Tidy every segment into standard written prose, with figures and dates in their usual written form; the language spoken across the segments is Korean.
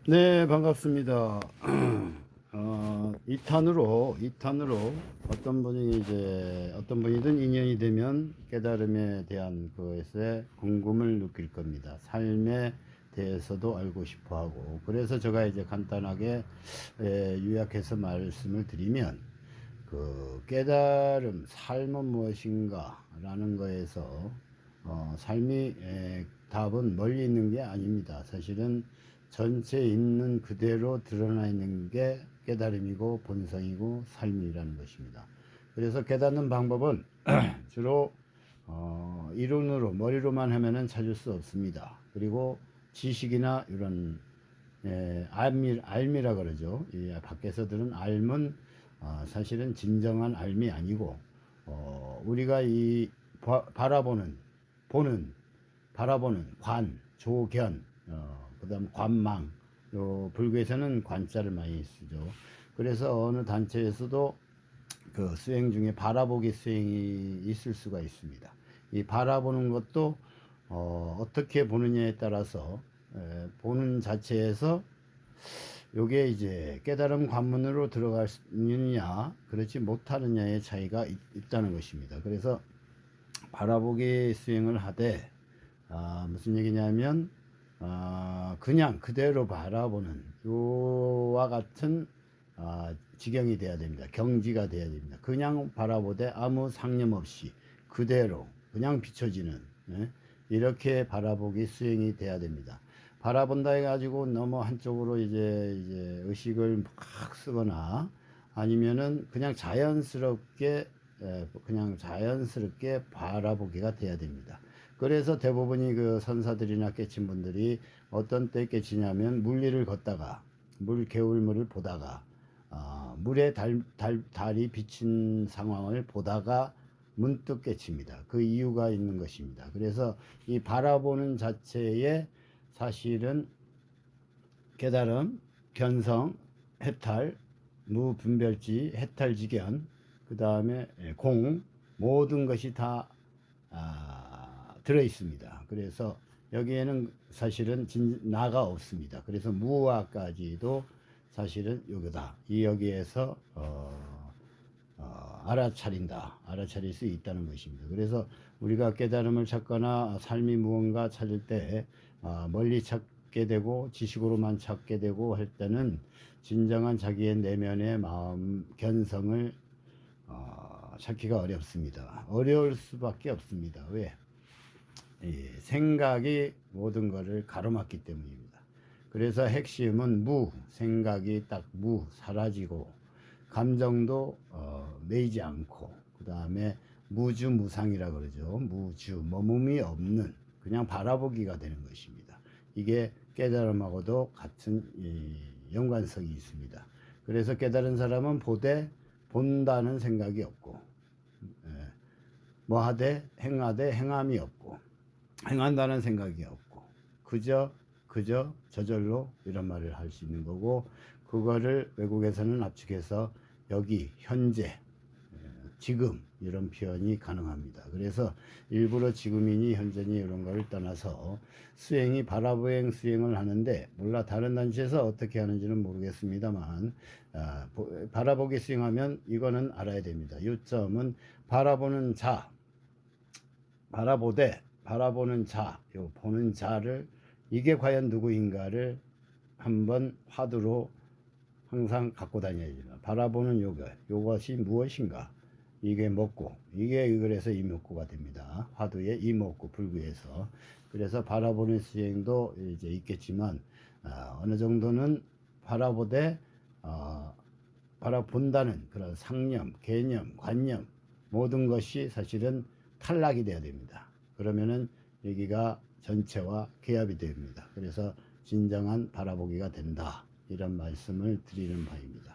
네, 반갑습니다. 2탄으로 어떤 분이든 인연이 되면 깨달음에 대한 것에 궁금을 느낄 겁니다. 삶에 대해서도 알고 싶어 하고. 그래서 제가 이제 간단하게 요약해서 말씀을 드리면, 그 깨달음, 삶은 무엇인가 라는 거에서 삶이 답은 멀리 있는 게 아닙니다. 사실은 전체 있는 그대로 드러나 있는 게 깨달음이고 본성이고 삶이라는 것입니다. 그래서 깨닫는 방법은 주로 이론으로 머리로만 하면은 찾을 수 없습니다. 그리고 지식이나 이런 알미라 그러죠. 이 밖에서 들은 알은 사실은 진정한 알미 아니고 우리가 이 바라보는 보는 바라보는 관, 조견, 그다음 관망. 요 불교에서는 관자를 많이 쓰죠. 그래서 어느 단체에서도 그 수행 중에 바라보기 수행이 있을 수가 있습니다. 이 바라보는 것도 어떻게 보느냐에 따라서 보는 자체에서 요게 이제 깨달음 관문으로 들어가느냐 그렇지 못하느냐의 차이가 있다는 것입니다. 그래서 바라보기 수행을 하되 무슨 얘기냐면 그냥 그대로 바라보는 요와 같은 지경이 돼야 됩니다. 경지가 돼야 됩니다. 그냥 바라보되 아무 상념 없이 그대로 그냥 비춰지는 이렇게 바라보기 수행이 돼야 됩니다. 바라본다 해가지고 너무 한쪽으로 이제 의식을 막 쓰거나 아니면은 그냥 자연스럽게 바라보기가 돼야 됩니다. 그래서 대부분이 그 선사들이나 깨친 분들이 어떤 때 깨치냐면 물리를 걷다가 개울물을 보다가 물에 달이 비친 상황을 보다가 문득 깨칩니다. 그 이유가 있는 것입니다. 그래서 이 바라보는 자체에 사실은 깨달음, 견성, 해탈, 무분별지, 해탈지견, 그 다음에 공, 모든 것이 다 들어 있습니다. 그래서 여기에는 사실은 나가 없습니다. 그래서 무아까지도 사실은 여기다. 여기에서 알아차릴 수 있다는 것입니다. 그래서 우리가 깨달음을 찾거나 삶이 무언가 찾을 때 멀리 찾게 되고 지식으로만 찾게 되고 할 때는 진정한 자기의 내면의 마음 견성을 찾기가 어렵습니다. 어려울 수밖에 없습니다. 왜? 생각이 모든 것을 가로막기 때문입니다. 그래서 핵심은 생각이 딱 사라지고 감정도 매이지 않고 그 다음에 무주무상이라 그러죠. 머금이 없는 그냥 바라보기가 되는 것입니다. 이게 깨달음하고도 같은 연관성이 있습니다. 그래서 깨달은 사람은 본다는 생각이 없고 뭐하되 행하되 행함이 없고 행한다는 생각이 없고 그저 저절로 이런 말을 할 수 있는 거고 그거를 외국에서는 압축해서 여기 현재 지금 이런 표현이 가능합니다. 그래서 일부러 지금이니 현재니 이런 거를 떠나서 수행이 바라보행 수행을 하는데 다른 단체에서 어떻게 하는지는 모르겠습니다만 바라보기 수행하면 이거는 알아야 됩니다. 요점은 바라보는 자 바라보는 보는 자를 이게 과연 누구인가를 한번 화두로 항상 갖고 다녀야 됩니다. 바라보는 요것이 무엇인가? 이게 먹고, 그래서 이목구가 됩니다. 화두에 이목구, 불구에서. 그래서 바라보는 수행도 이제 있겠지만, 어느 정도는 바라본다는 그런 상념, 개념, 관념, 모든 것이 사실은 탈락이 돼야 됩니다. 그러면은 여기가 전체와 개합이 됩니다. 그래서 진정한 바라보기가 된다. 이런 말씀을 드리는 바입니다.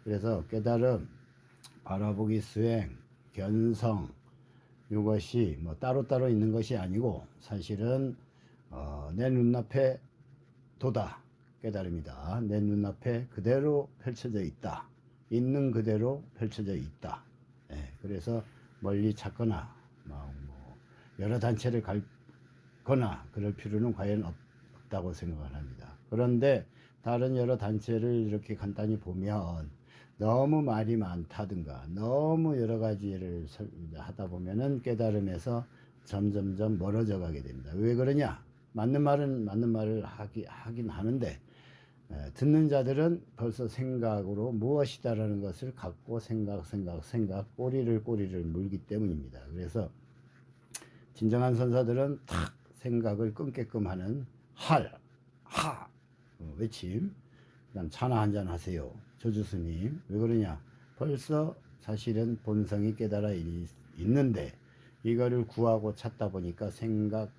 그래서 깨달음, 바라보기 수행, 견성, 이것이 따로따로 있는 것이 아니고 사실은 내 눈앞에 깨달음이다. 내 눈앞에 그대로 펼쳐져 있다. 있는 그대로 펼쳐져 있다. 그래서 멀리 찾거나 여러 단체를 갈거나 그럴 필요는 과연 없다고 생각을 합니다. 그런데 다른 여러 단체를 이렇게 간단히 보면 너무 말이 많다든가 너무 여러 가지를 하다 보면은 깨달음에서 점점점 멀어져 가게 됩니다. 왜 그러냐? 맞는 말은 맞는 말을 하긴 하는데 듣는 자들은 벌써 생각으로 무엇이다라는 것을 갖고 생각 꼬리를 물기 때문입니다. 그래서 진정한 선사들은 탁 생각을 끊게끔 하는 외침, 그다음 차나 한잔 하세요. 조주스님 왜 그러냐? 벌써 사실은 본성이 깨달아 있는데 이거를 구하고 찾다 보니까 생각,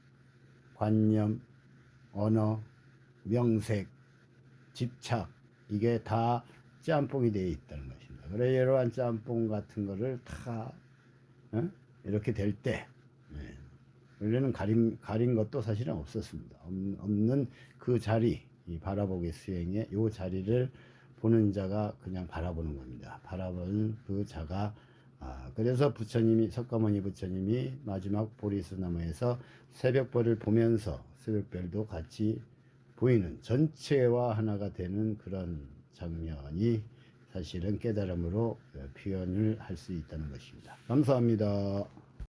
관념, 언어, 명색, 집착 이게 다 짬뽕이 되어 있다는 것입니다. 그래 이러한 짬뽕 같은 거를 다 이렇게 될 때 원래는 가린 것도 사실은 없었습니다. 없는 그 자리, 이 바라보기 수행의 요 자리를 보는 자가 그냥 바라보는 겁니다. 바라보는 그 자가 그래서 부처님이 석가모니 부처님이 마지막 보리수나무에서 새벽별을 보면서 새벽별도 같이 보이는 전체와 하나가 되는 그런 장면이 사실은 깨달음으로 표현을 할 수 있다는 것입니다. 감사합니다.